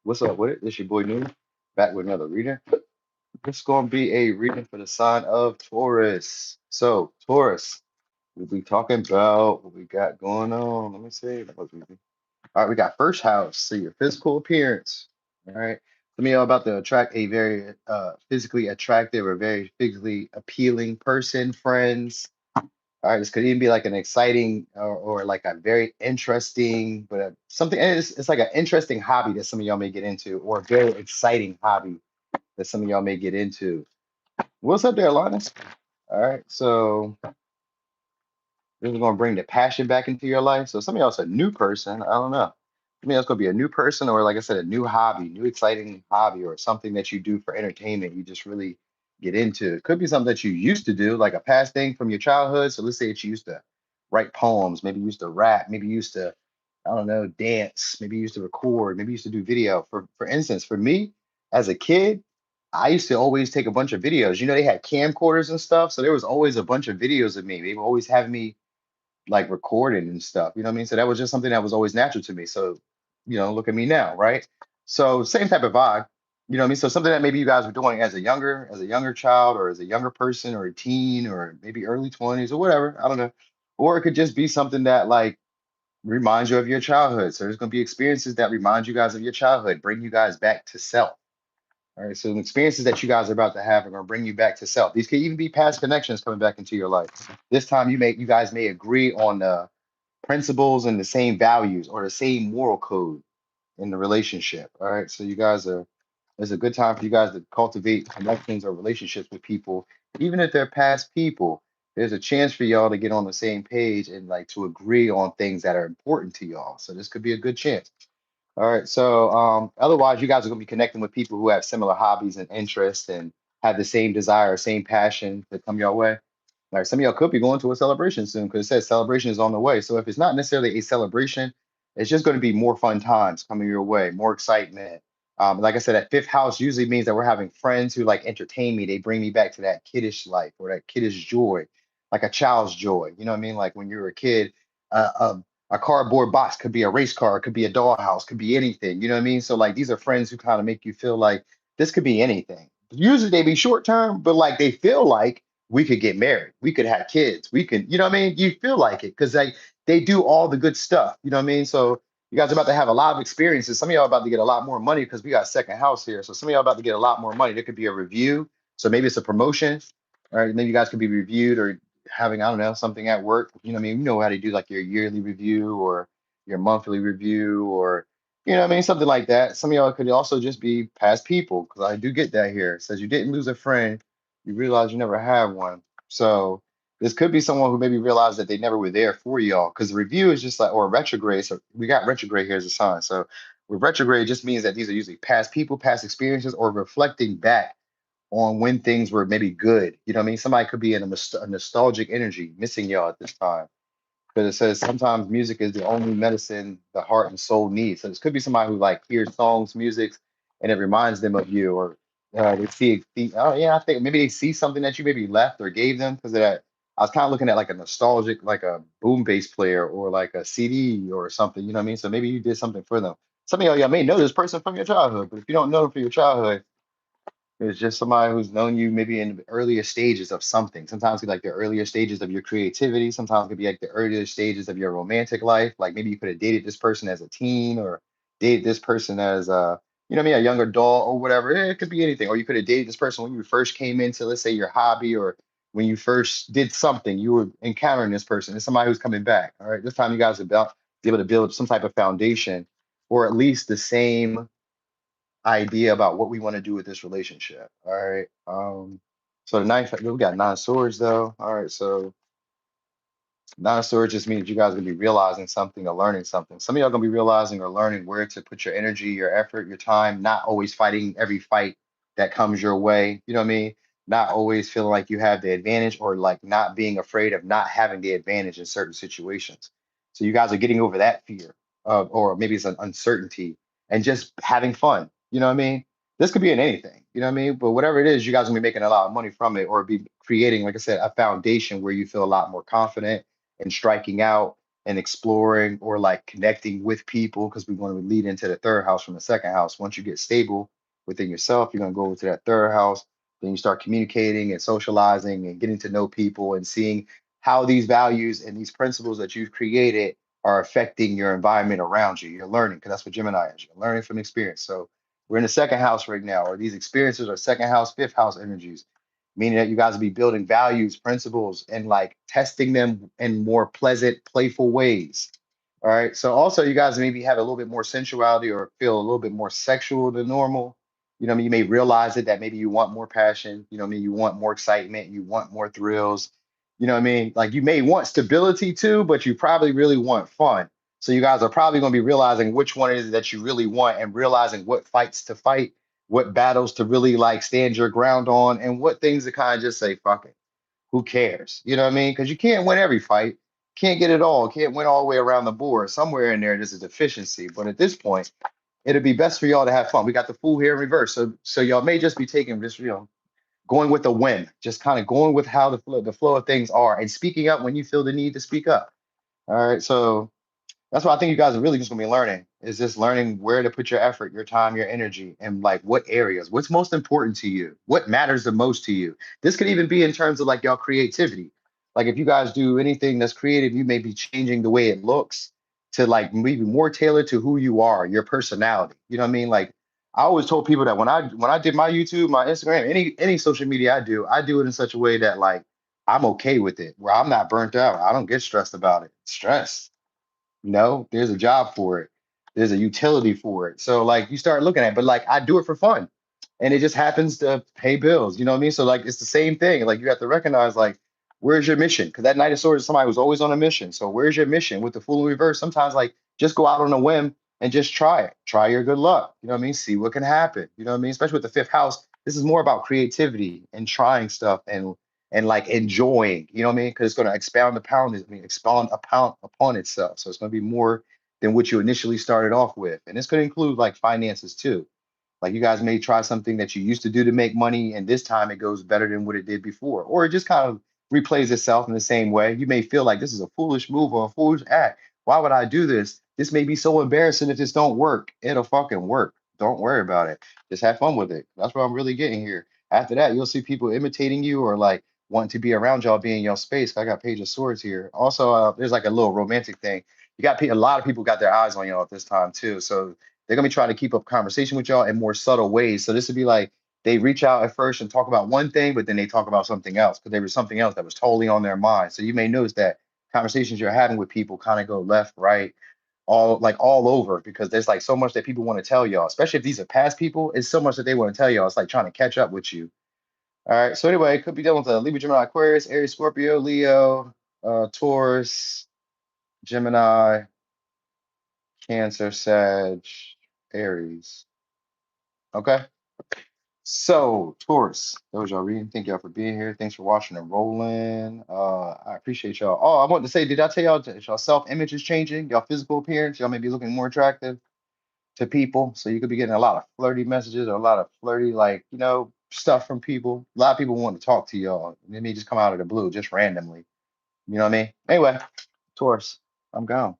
What's up with it? This your boy Noon, back with another reading. This gonna be a reading for the sign of Taurus. So, Taurus, we'll be talking about what we got going on. Let me see. All right, we got first house. So your physical appearance. All right. Some of y'all about to attract a very physically attractive or very physically appealing person, friends. All right, this could even be like an exciting or like a very interesting, but something, and it's like an interesting hobby that some of y'all may get into, or a very exciting hobby that some of y'all may get into. What's up there, Linus? All right, so this is going to bring the passion back into your life. So some of y'all's a new person. I don't know. Some of y'all's going to be a new person, or like I said, a new hobby, new exciting hobby, or something that you do for entertainment. You just really get into. It could be something that you used to do, like a past thing from your childhood. So let's say that you used to write poems, maybe you used to rap, maybe you used to, I don't know, dance, maybe you used to record, maybe you used to do video. For instance, for me as a kid, I used to always take a bunch of videos. They had camcorders and stuff, so there was always a bunch of videos of me. They would always have me like recording and stuff. You know what I mean? So that was just something that was always natural to me. So, look at me now, right? So same type of vibe. You know what I mean? So something that maybe you guys were doing as a younger child or as a younger person or a teen or maybe early 20s or whatever. I don't know. Or it could just be something that like reminds you of your childhood. So there's gonna be experiences that remind you guys of your childhood, bring you guys back to self. All right. So the experiences that you guys are about to have are going to bring you back to self. These could even be past connections coming back into your life. This time you guys may agree on the principles and the same values or the same moral code in the relationship. All right. So you guys are it's a good time for you guys to cultivate connections or relationships with people, even if they're past people. There's a chance for y'all to get on the same page and like to agree on things that are important to y'all. So this could be a good chance. All right. So otherwise, you guys are going to be connecting with people who have similar hobbies and interests and have the same desire, same passion to come your way. All right. Some of y'all could be going to a celebration soon because it says celebration is on the way. So if it's not necessarily a celebration, it's just going to be more fun times coming your way, more excitement. Like I said, that fifth house usually means that we're having friends who like entertain me. They bring me back to that kiddish life or that kiddish joy, like a child's joy. You know what I mean? Like when you were a kid, a cardboard box could be a race car, it could be a dollhouse, could be anything. You know what I mean? So like these are friends who kind of make you feel like this could be anything. Usually they be short term, but like they feel like we could get married, we could have kids, we could, you know what I mean? You feel like it because they do all the good stuff. You know what I mean? So you guys are about to have a lot of experiences. Some of y'all about to get a lot more money because we got second house here. So some of y'all about to get a lot more money. There could be a review. So maybe it's a promotion. All right, maybe you guys could be reviewed or having, I don't know, something at work. You know what I mean? You know how to do like your yearly review or your monthly review or you know what I mean? Something like that. Some of y'all could also just be past people because I do get that here. It says you didn't lose a friend, you realize you never had one. So this could be someone who maybe realized that they never were there for y'all because the review is just like or retrograde. So we got retrograde here as a sign. So with retrograde it just means that these are usually past people, past experiences, or reflecting back on when things were maybe good. You know what I mean? Somebody could be in a nostalgic energy, missing y'all at this time. Because it says sometimes music is the only medicine the heart and soul needs. So this could be somebody who like hears songs, music, and it reminds them of you, or they oh yeah, I think maybe they see something that you maybe left or gave them because of that. I was kind of looking at like a nostalgic, like a boom bass player or like a CD or something. You know what I mean? So maybe you did something for them. Some of y'all may know this person from your childhood, but if you don't know them from your childhood, it's just somebody who's known you maybe in the earlier stages of something. Sometimes it could be like the earlier stages of your creativity. Sometimes it could be like the earlier stages of your romantic life. Like maybe you could have dated this person as a teen or dated this person as you know what I mean, a younger adult or whatever. It could be anything. Or you could have dated this person when you first came into, let's say, your hobby or when you first did something, you were encountering this person. It's somebody who's coming back. All right. This time you guys are about be able to build some type of foundation or at least the same idea about what we want to do with this relationship. All right. So the ninth, we got nine swords though. All right. So nine swords just means you guys are gonna be realizing something or learning something. Some of y'all gonna be realizing or learning where to put your energy, your effort, your time, not always fighting every fight that comes your way. You know what I mean? Not always feeling like you have the advantage or like not being afraid of not having the advantage in certain situations. So you guys are getting over that fear of, or maybe it's an uncertainty and just having fun. You know what I mean? This could be in anything, you know what I mean? But whatever it is, you guys are gonna be making a lot of money from it or be creating, like I said, a foundation where you feel a lot more confident and striking out and exploring or like connecting with people because we want to lead into the third house from the second house. Once you get stable within yourself, you're going to go into that third house. Then you start communicating and socializing and getting to know people and seeing how these values and these principles that you've created are affecting your environment around you. You're learning because that's what Gemini is. You're learning from experience. So we're in the second house right now, or these experiences are second house, fifth house energies, meaning that you guys will be building values, principles, and like testing them in more pleasant, playful ways. All right. So also you guys maybe have a little bit more sensuality or feel a little bit more sexual than normal. You know, what I mean, you may realize it that maybe you want more passion. You know, what I mean, you want more excitement, you want more thrills. You know what I mean? Like you may want stability too, but you probably really want fun. So you guys are probably going to be realizing which one it is that you really want and realizing what fights to fight, what battles to really like stand your ground on, and what things to kind of just say, fuck it. Who cares? You know what I mean? Because you can't win every fight, can't get it all, can't win all the way around the board. Somewhere in there, there's a deficiency. But at this point, it'd be best for y'all to have fun. We got the Fool here in reverse. So y'all may just be taking just, going with the whim, just kind of going with how the flow of things are and speaking up when you feel the need to speak up. All right. So that's what I think you guys are really just gonna be learning is just learning where to put your effort, your time, your energy, and like what areas, what's most important to you, what matters the most to you. This could even be in terms of like y'all creativity. Like if you guys do anything that's creative, you may be changing the way it looks to like maybe more tailored to who you are, your personality. You know what I mean? Like I always told people that when I did my YouTube, my Instagram, any social media I do it in such a way that like I'm okay with it, where I'm not burnt out. I don't get stressed about it. Stress. No, there's a job for it. There's a utility for it. So like you start looking at it, but like I do it for fun. And it just happens to pay bills. You know what I mean? So like it's the same thing. Like you have to recognize like where's your mission? Because that Knight of Swords is somebody who's always on a mission. So where's your mission? With the Fool in reverse, sometimes like just go out on a whim and just try it. Try your good luck. You know what I mean? See what can happen. You know what I mean? Especially with the fifth house. This is more about creativity and trying stuff and like enjoying, you know what I mean? Because it's going to expound upon itself. So it's going to be more than what you initially started off with. And it's going to include like finances too. Like you guys may try something that you used to do to make money, and this time it goes better than what it did before, or it just kind of replays itself in the same way. You may feel like this is a foolish move or a foolish act. Why would I do this? This may be so embarrassing if this don't work. It'll fucking work. Don't worry about it. Just have fun with it. That's what I'm really getting here. After that, you'll see people imitating you or like wanting to be around y'all, be in your space. I got Page of Swords here. Also, there's like a little romantic thing. You got a lot of people got their eyes on y'all at this time too. So they're gonna be trying to keep up conversation with y'all in more subtle ways. So this would be like they reach out at first and talk about one thing, but then they talk about something else because there was something else that was totally on their mind. So you may notice that conversations you're having with people kind of go left, right, all over because there's like so much that people want to tell y'all, especially if these are past people. It's so much that they want to tell y'all. It's like trying to catch up with you. All right. So anyway, it could be dealing with a Libra, Gemini, Aquarius, Aries, Scorpio, Leo, Taurus, Gemini, Cancer, Sag, Aries. Okay. So, Taurus, those y'all reading. Thank y'all for being here. Thanks for watching and rolling. I appreciate y'all. Oh, I want to say, did I tell y'all that y'all self-image is changing? Y'all physical appearance, y'all may be looking more attractive to people. So you could be getting a lot of flirty messages or a lot of flirty, like, stuff from people. A lot of people want to talk to y'all. They may just come out of the blue, just randomly. You know what I mean? Anyway, Taurus, I'm gone.